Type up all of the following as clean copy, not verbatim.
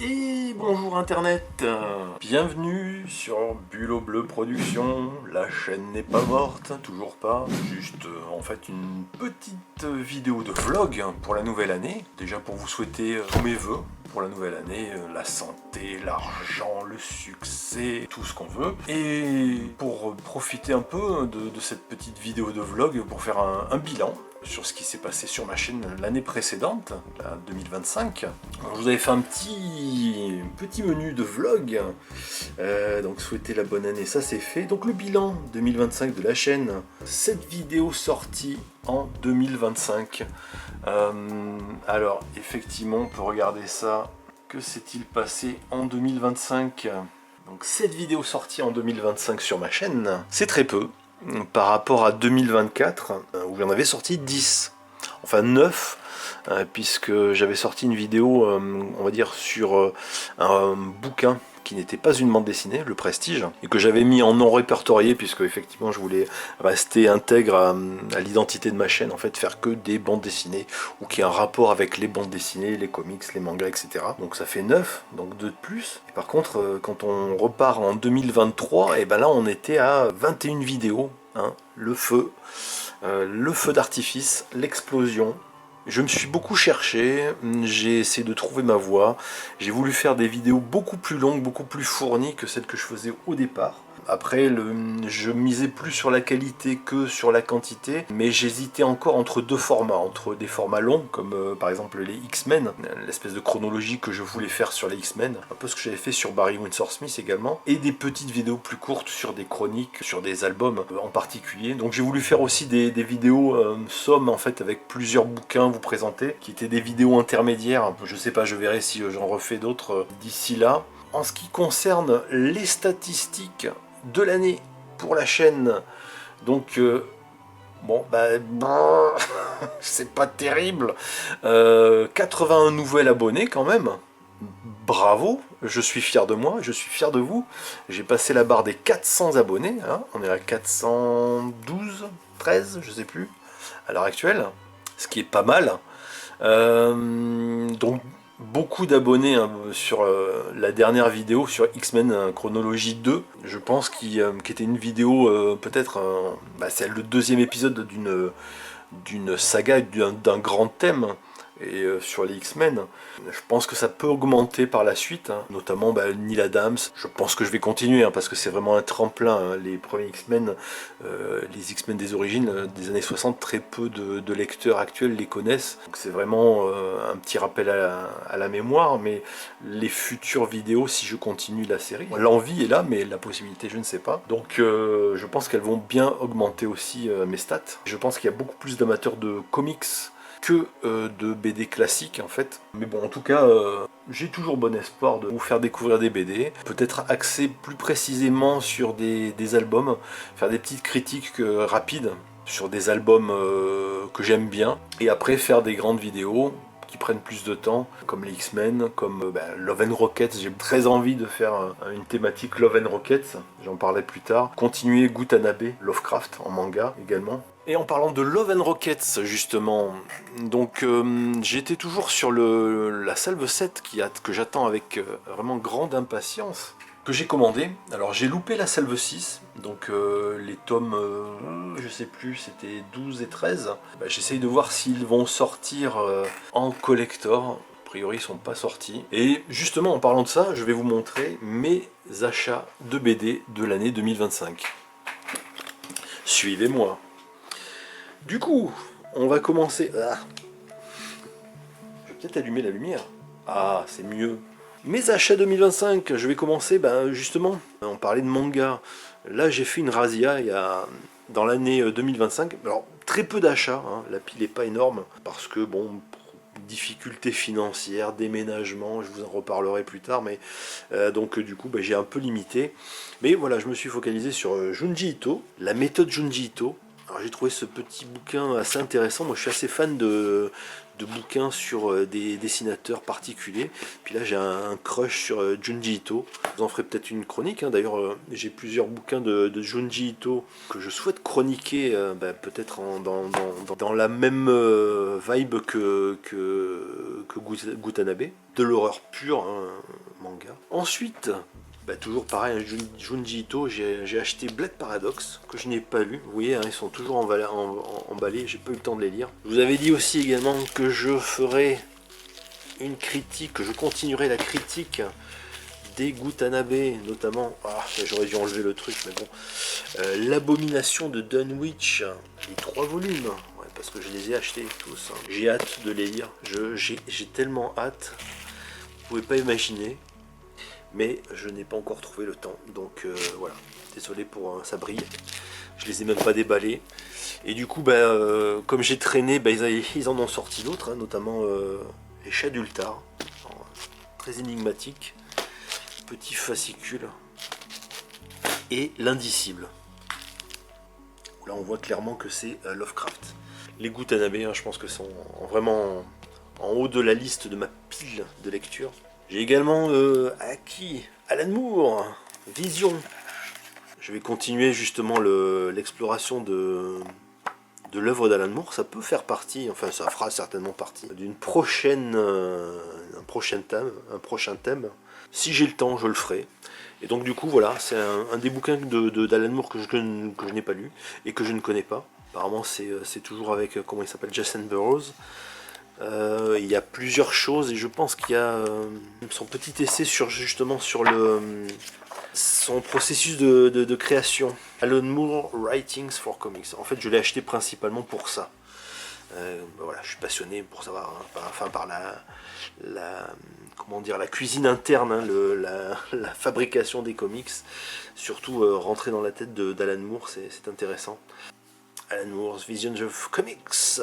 Et bonjour internet, bienvenue sur Bulot Bleu Productions. La chaîne n'est pas morte, toujours pas, juste en fait une petite vidéo de vlog pour la nouvelle année. Déjà pour vous souhaiter tous mes vœux pour la nouvelle année, la santé, l'argent, le succès, tout ce qu'on veut. Et pour profiter un peu de cette petite vidéo de vlog, pour faire un bilan sur ce qui s'est passé sur ma chaîne l'année précédente, la 2025. Alors, je vous avais fait un petit menu de vlog, donc souhaiter la bonne année, ça c'est fait. Donc le bilan 2025 de la chaîne, cette vidéo sortie en 2025. Alors effectivement on peut regarder ça, que s'est-il passé en 2025? Donc cette vidéo sortie en 2025 sur ma chaîne, c'est très peu par rapport à 2024 où j'en avais sorti 10, enfin 9, puisque j'avais sorti une vidéo on va dire sur un bouquin qui n'était pas une bande dessinée, Le Prestige, et que j'avais mis en non répertorié puisque effectivement je voulais rester intègre à l'identité de ma chaîne, en fait faire que des bandes dessinées ou qui a un rapport avec les bandes dessinées, les comics, les mangas, etc. Donc ça fait 9, donc 2 de plus. Et par contre quand on repart en 2023, et ben là on était à 21 vidéos, hein, le feu d'artifice, l'explosion. Je me suis beaucoup cherché, j'ai essayé de trouver ma voie, j'ai voulu faire des vidéos beaucoup plus longues, beaucoup plus fournies que celles que je faisais au départ. Après, je misais plus sur la qualité que sur la quantité, mais j'hésitais encore entre deux formats, entre des formats longs, comme par exemple les X-Men, l'espèce de chronologie que je voulais faire sur les X-Men, un peu ce que j'avais fait sur Barry Windsor Smith également, et des petites vidéos plus courtes sur des chroniques, sur des albums en particulier. Donc j'ai voulu faire aussi des vidéos sommes en fait avec plusieurs bouquins vous présenter, qui étaient des vidéos intermédiaires. Je sais pas, je verrai si j'en refais d'autres d'ici là. En ce qui concerne les statistiques de l'année pour la chaîne, donc bon c'est pas terrible, 81 nouveels abonnés quand même, bravo, je suis fier de moi, je suis fier de vous, j'ai passé la barre des 400 abonnés, hein. On est à 412, 13, je sais plus, à l'heure actuelle, ce qui est pas mal. Donc beaucoup d'abonnés hein, sur la dernière vidéo sur X-Men Chronologie 2, je pense qui était une vidéo peut-être c'est le deuxième épisode d'une saga, d'un grand thème. Et sur les X-Men, je pense que ça peut augmenter par la suite, hein, notamment Neil Adams. Je pense que je vais continuer, hein, parce que c'est vraiment un tremplin, hein, les premiers X-Men, les X-Men des origines, des années 60, très peu de lecteurs actuels les connaissent. Donc c'est vraiment un petit rappel à la mémoire, mais les futures vidéos, si je continue la série, l'envie est là, mais la possibilité, je ne sais pas. Donc je pense qu'elles vont bien augmenter aussi mes stats. Je pense qu'il y a beaucoup plus d'amateurs de comics que de BD classiques en fait. Mais bon, en tout cas, j'ai toujours bon espoir de vous faire découvrir des BD, peut-être axer plus précisément sur des albums, faire des petites critiques rapides sur des albums que j'aime bien, et après faire des grandes vidéos qui prennent plus de temps, comme les X-Men, comme Love and Rockets. J'ai très envie de faire une thématique Love and Rockets, j'en parlerai plus tard. Continuer Gutanabe, Lovecraft en manga également. Et en parlant de Love and Rockets justement, donc j'étais toujours sur la salve 7 que j'attends avec vraiment grande impatience, que j'ai commandé. Alors j'ai loupé la salve 6, donc les tomes, je sais plus, c'était 12 et 13. J'essaye de voir s'ils vont sortir en collector. A priori ils sont pas sortis. Et justement en parlant de ça, je vais vous montrer mes achats de BD de l'année 2025. Suivez-moi. Du coup, on va commencer... Ah. Je vais peut-être allumer la lumière. Ah, c'est mieux. Mes achats 2025, je vais commencer, justement, on parlait de manga. Là, j'ai fait une razzia dans l'année 2025. Alors, très peu d'achats, hein. La pile n'est pas énorme, parce que, bon, difficultés financières, déménagement, je vous en reparlerai plus tard, mais donc du coup, j'ai un peu limité. Mais voilà, je me suis focalisé sur Junji Ito, la méthode Junji Ito, Alors j'ai trouvé ce petit bouquin assez intéressant. Moi je suis assez fan de bouquins sur des dessinateurs particuliers. Puis là j'ai un crush sur Junji Ito. Je vous en ferai peut-être une chronique. Hein. D'ailleurs j'ai plusieurs bouquins de Junji Ito que je souhaite chroniquer peut-être dans la même vibe que Gutanabe. De l'horreur pure, hein, manga. Ensuite, toujours pareil, Junji Ito, j'ai acheté Blade Paradox, que je n'ai pas lu. Vous voyez, hein, ils sont toujours emballés, j'ai pas eu le temps de les lire. Je vous avais dit aussi également que je ferai une critique, que je continuerai la critique des Gutanabe, notamment, j'aurais dû enlever le truc, mais bon, l'abomination de Dunwich, les 3 volumes, ouais, parce que je les ai achetés tous, hein. J'ai hâte de les lire, j'ai tellement hâte, vous pouvez pas imaginer. Mais je n'ai pas encore trouvé le temps, donc voilà, désolé pour ça brille, je les ai même pas déballés. Et du coup, comme j'ai traîné, ils en ont sorti d'autres, hein, notamment les Chats d'Ultar, très énigmatique, petit fascicule, et l'Indicible. Là on voit clairement que c'est Lovecraft. Les Gutanabe, hein, je pense que sont vraiment en haut de la liste de ma pile de lecture. J'ai également acquis Alan Moore, Vision. Je vais continuer justement l'exploration de l'œuvre d'Alan Moore. Ça peut faire partie, enfin ça fera certainement partie d'une prochaine, un prochain thème. Si j'ai le temps, je le ferai. Et donc du coup voilà, c'est un des bouquins d'Alan Moore que je n'ai pas lu et que je ne connais pas. Apparemment c'est toujours avec, comment il s'appelle, Jason Burroughs. Il y a plusieurs choses et je pense qu'il y a son petit essai justement sur son processus de création. Alan Moore Writings for Comics. En fait je l'ai acheté principalement pour ça. Voilà, je suis passionné pour savoir, hein, par comment dire, la cuisine interne, hein, la fabrication des comics. Surtout rentrer dans la tête d'Alan Moore, c'est intéressant. Alan Moore's Visions of Comics.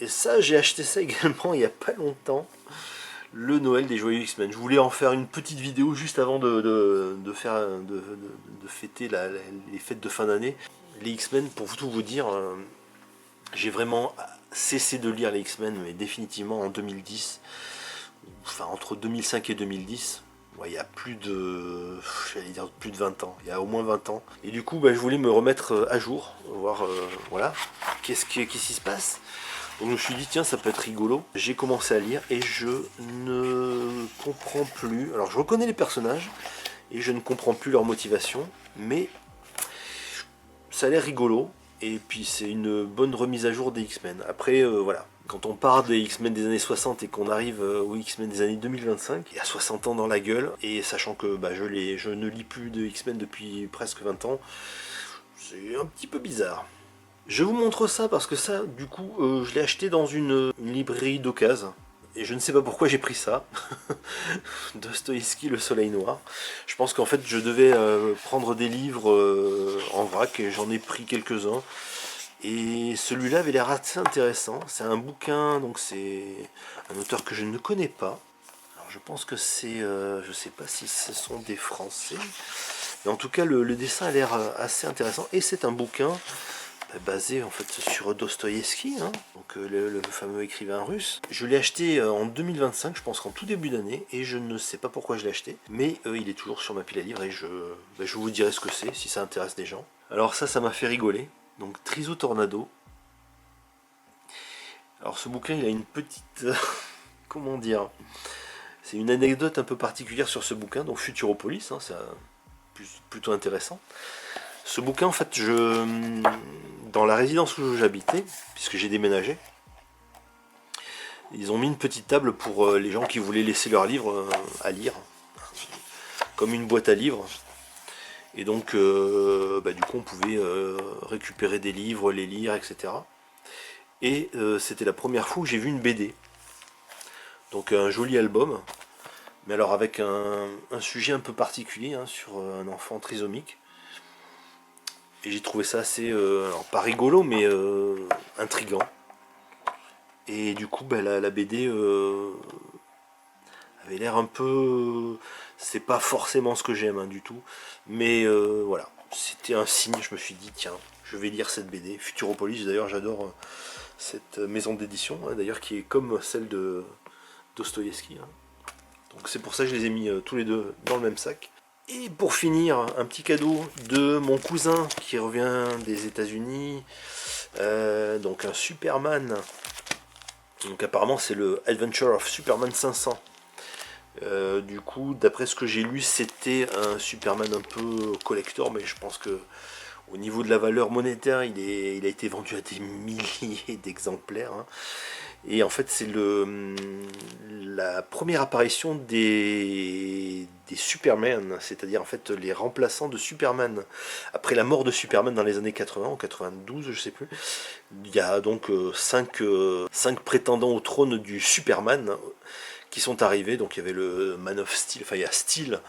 Et ça, j'ai acheté ça également il n'y a pas longtemps. Le Noël des Joyeux X-Men. Je voulais en faire une petite vidéo juste avant de fêter les fêtes de fin d'année. Les X-Men, pour tout vous dire, j'ai vraiment cessé de lire les X-Men, mais définitivement en 2010. Enfin, entre 2005 et 2010. Ouais, il y a plus de 20 ans, il y a au moins 20 ans. Et du coup, je voulais me remettre à jour, voir, voilà, qu'est-ce qui se passe. Donc je me suis dit tiens ça peut être rigolo. J'ai commencé à lire et je ne comprends plus. Alors je reconnais les personnages et je ne comprends plus leur motivation, mais ça a l'air rigolo. Et puis c'est une bonne remise à jour des X-Men. Après voilà, quand on part des X-Men des années 60 et qu'on arrive aux X-Men des années 2025, il y a 60 ans dans la gueule. Et sachant que je ne lis plus de X-Men depuis presque 20 ans, c'est un petit peu bizarre. Je vous montre ça parce que ça, du coup, je l'ai acheté dans une librairie d'occasion. Et je ne sais pas pourquoi j'ai pris ça. Dostoïevski, Le Soleil Noir. Je pense qu'en fait, je devais prendre des livres en vrac et j'en ai pris quelques-uns. Et celui-là avait l'air assez intéressant. C'est un bouquin, donc c'est un auteur que je ne connais pas. Alors je pense que c'est... je ne sais pas si ce sont des Français. Mais en tout cas, le dessin a l'air assez intéressant. Et c'est un bouquin basé en fait sur Dostoïevski, hein, donc le fameux écrivain russe. Je l'ai acheté en 2025, je pense qu'en tout début d'année, et je ne sais pas pourquoi je l'ai acheté, mais il est toujours sur ma pile à livres et je vous dirai ce que c'est si ça intéresse des gens. Alors ça m'a fait rigoler. Donc Triso Tornado. Alors ce bouquin il a une petite comment dire, c'est une anecdote un peu particulière sur ce bouquin, donc Futuropolis, hein, c'est plutôt intéressant. Ce bouquin, en fait, dans la résidence où j'habitais, puisque j'ai déménagé, ils ont mis une petite table pour les gens qui voulaient laisser leurs livres à lire, comme une boîte à livres. Et donc, du coup, on pouvait récupérer des livres, les lire, etc. Et c'était la première fois où j'ai vu une BD. Donc un joli album, mais alors avec un sujet un peu particulier, hein, sur un enfant trisomique. Et j'ai trouvé ça assez, alors pas rigolo, mais intriguant. Et du coup, la BD avait l'air un peu... c'est pas forcément ce que j'aime, hein, du tout. Mais voilà, c'était un signe, je me suis dit, tiens, je vais lire cette BD. Futuropolis, d'ailleurs j'adore cette maison d'édition, hein, d'ailleurs qui est comme celle de Dostoïevski. Hein. Donc c'est pour ça que je les ai mis tous les deux dans le même sac. Et pour finir, un petit cadeau de mon cousin qui revient des États-Unis. Donc un Superman. Donc apparemment c'est le Adventure of Superman 500. Du coup, d'après ce que j'ai lu, c'était un Superman un peu collector, mais je pense que au niveau de la valeur monétaire, il a été vendu à des milliers d'exemplaires. Hein. Et en fait, c'est la première apparition des Superman, c'est-à-dire en fait les remplaçants de Superman. Après la mort de Superman dans les années 80, en 92, je sais plus, il y a donc 5 prétendants au trône du Superman qui sont arrivés. Donc il y avait le Man of Steel, enfin il y a Steel,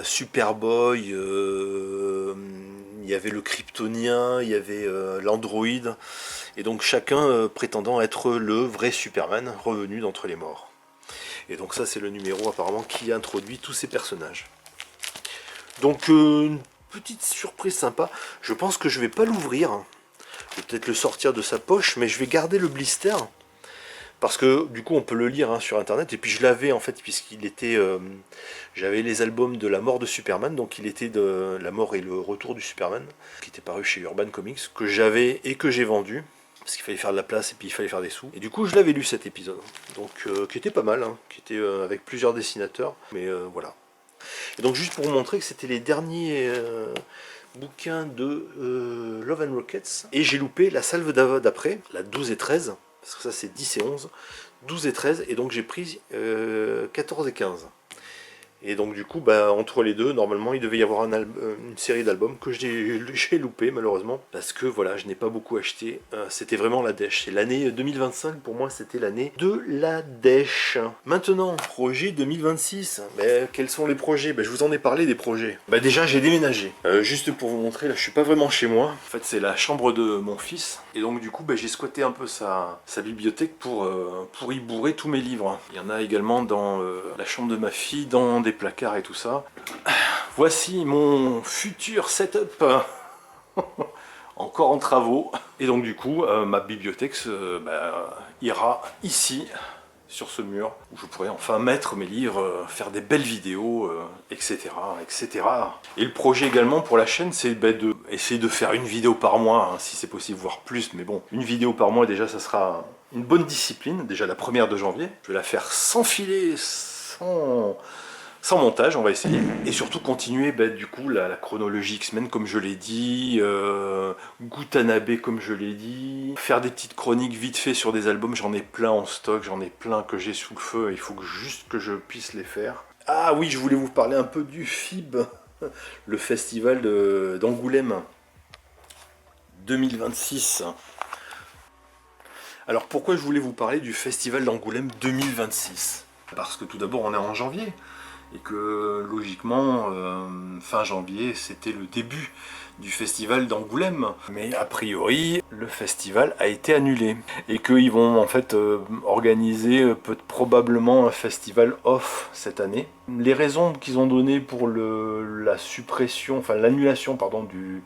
Superboy, il y avait le Kryptonien, il y avait l'Android, et donc chacun prétendant être le vrai Superman revenu d'entre les morts. Et donc ça c'est le numéro apparemment qui introduit tous ces personnages. Donc une petite surprise sympa, je pense que je vais pas l'ouvrir, je vais peut-être le sortir de sa poche, mais je vais garder le blister. Parce que du coup on peut le lire hein, sur internet, et puis je l'avais en fait puisqu'il était, j'avais les albums de la mort de Superman, donc il était de la mort et le retour du Superman, qui était paru chez Urban Comics, que j'avais et que j'ai vendu, parce qu'il fallait faire de la place et puis il fallait faire des sous. Et du coup je l'avais lu cet épisode, donc qui était pas mal, hein, qui était avec plusieurs dessinateurs, mais voilà. Et donc juste pour vous montrer que c'était les derniers bouquins de Love and Rockets, et j'ai loupé la salve d'après, la 12 et 13, parce que ça c'est 10 et 11, 12 et 13, et donc j'ai pris 14 et 15. Et donc du coup, bah, entre les deux, normalement, il devait y avoir une série d'albums que j'ai loupé malheureusement, parce que voilà, je n'ai pas beaucoup acheté. C'était vraiment la dèche. Et l'année 2025, pour moi, c'était l'année de la dèche. Maintenant, projet 2026. Mais quels sont les projets? Je vous en ai parlé des projets. Déjà, j'ai déménagé. Juste pour vous montrer, là, je suis pas vraiment chez moi. En fait, c'est la chambre de mon fils. Et donc du coup, j'ai squatté un peu sa bibliothèque pour y bourrer tous mes livres. Il y en a également dans la chambre de ma fille, dans des placards et tout ça. Voici mon futur setup encore en travaux. Et donc du coup ma bibliothèque ira ici sur ce mur où je pourrais enfin mettre mes livres, faire des belles vidéos, etc., etc. Et le projet également pour la chaîne, c'est de essayer de faire une vidéo par mois, hein, si c'est possible, voire plus, mais bon, une vidéo par mois déjà ça sera une bonne discipline, déjà la première de janvier. Je vais la faire sans filet, sans montage, on va essayer. Et surtout continuer du coup la chronologie X-Men comme je l'ai dit, Gutanabe comme je l'ai dit, faire des petites chroniques vite fait sur des albums, j'en ai plein en stock, j'en ai plein que j'ai sous le feu, il faut juste que je puisse les faire. Ah oui, je voulais vous parler un peu du FIB, le festival d'Angoulême 2026. Alors pourquoi je voulais vous parler du festival d'Angoulême 2026? Parce que tout d'abord on est en janvier, et que logiquement fin janvier c'était le début du festival d'Angoulême, mais a priori le festival a été annulé et qu'ils vont en fait organiser probablement un festival off cette année. Les raisons qu'ils ont données pour la suppression, enfin l'annulation pardon du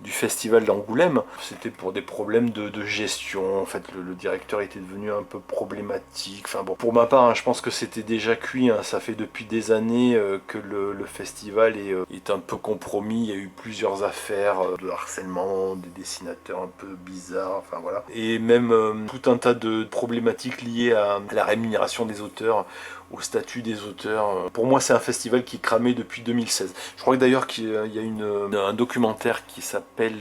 festival d'Angoulême, c'était pour des problèmes de gestion. En fait le directeur était devenu un peu problématique. Enfin bon, pour ma part hein, je pense que c'était déjà cuit, hein. Ça fait depuis des années que le festival est un peu compromis. Il y a eu plusieurs affaires de harcèlement, des dessinateurs un peu bizarres, enfin voilà. Et même tout un tas de problématiques liées à la rémunération des auteurs, au statut des auteurs. Pour moi, c'est un festival qui cramait depuis 2016. Je crois que d'ailleurs qu'il y a un documentaire qui s'appelle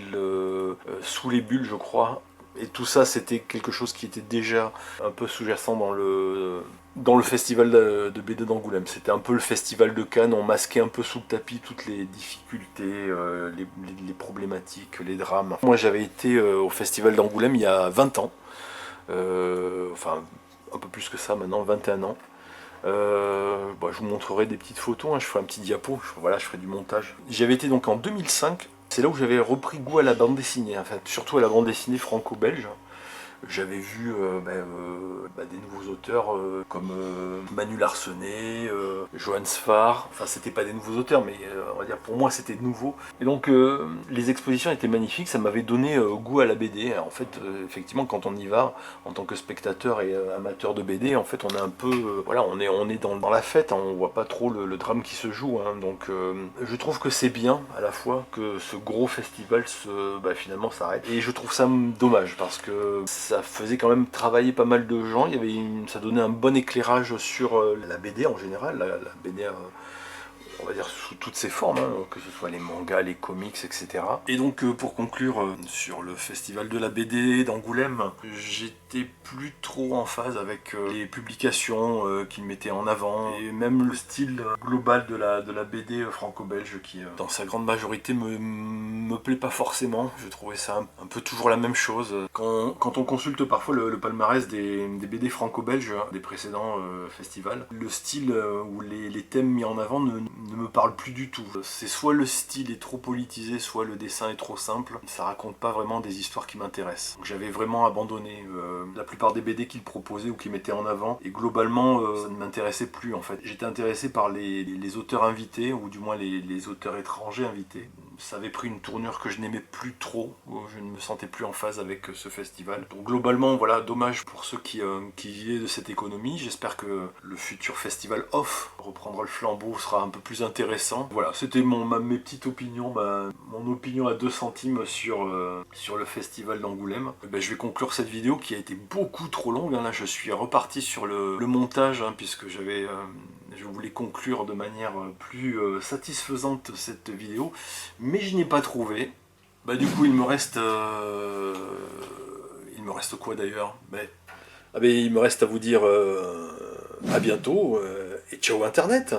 Sous les bulles, je crois. Et tout ça, c'était quelque chose qui était déjà un peu sous-jacent dans le festival de BD d'Angoulême. C'était un peu le festival de Cannes, on masquait un peu sous le tapis toutes les difficultés, les problématiques, les drames. Moi, j'avais été au festival d'Angoulême il y a 20 ans. Enfin, un peu plus que ça maintenant, 21 ans. Je vous montrerai des petites photos, hein, je ferai un petit diapo, je ferai du montage. J'avais été donc en 2005, c'est là où j'avais repris goût à la bande dessinée, en fait, surtout à la bande dessinée franco-belge. J'avais vu des nouveaux auteurs comme Manu Larsenet, Johan Sfar. Enfin, c'était pas des nouveaux auteurs, mais on va dire pour moi c'était nouveau. Et donc les expositions étaient magnifiques, ça m'avait donné goût à la BD. En fait, effectivement, quand on y va en tant que spectateur et amateur de BD, en fait, on est un peu, voilà, on est dans la fête. Hein, on voit pas trop le drame qui se joue. Hein, donc, je trouve que c'est bien à la fois que ce gros festival finalement s'arrête. Et je trouve ça dommage parce que ça faisait quand même travailler pas mal de gens. Ça donnait un bon éclairage sur la BD en général, la BD. On va dire sous toutes ses formes, hein, que ce soit les mangas, les comics, etc. Et donc pour conclure sur le festival de la BD d'Angoulême, j'étais plus trop en phase avec les publications qu'ils mettaient en avant, et même le style global de la BD franco-belge qui, dans sa grande majorité, me plaît pas forcément. Je trouvais ça un peu toujours la même chose. Quand on consulte parfois le palmarès des BD franco-belges des précédents festivals, le style ou les thèmes mis en avant ne me parle plus du tout. C'est soit le style est trop politisé, soit le dessin est trop simple. Ça raconte pas vraiment des histoires qui m'intéressent. Donc j'avais vraiment abandonné la plupart des BD qu'ils proposaient ou qu'ils mettaient en avant. Et globalement, ça ne m'intéressait plus en fait. J'étais intéressé par les auteurs invités, ou du moins les auteurs étrangers invités. Ça avait pris une tournure que je n'aimais plus trop. Je ne me sentais plus en phase avec ce festival. Donc globalement, voilà, dommage pour ceux qui vivaient de cette économie. J'espère que le futur festival off reprendra le flambeau, sera un peu plus intéressant. Voilà, c'était mes petites opinions, mon opinion à 2 centimes sur le festival d'Angoulême. Je vais conclure cette vidéo qui a été beaucoup trop longue. Là, je suis reparti sur le montage, puisque je voulais conclure de manière plus satisfaisante cette vidéo, mais je n'ai pas trouvé. Du coup, il me reste quoi d'ailleurs? Il me reste à vous dire à bientôt et ciao Internet.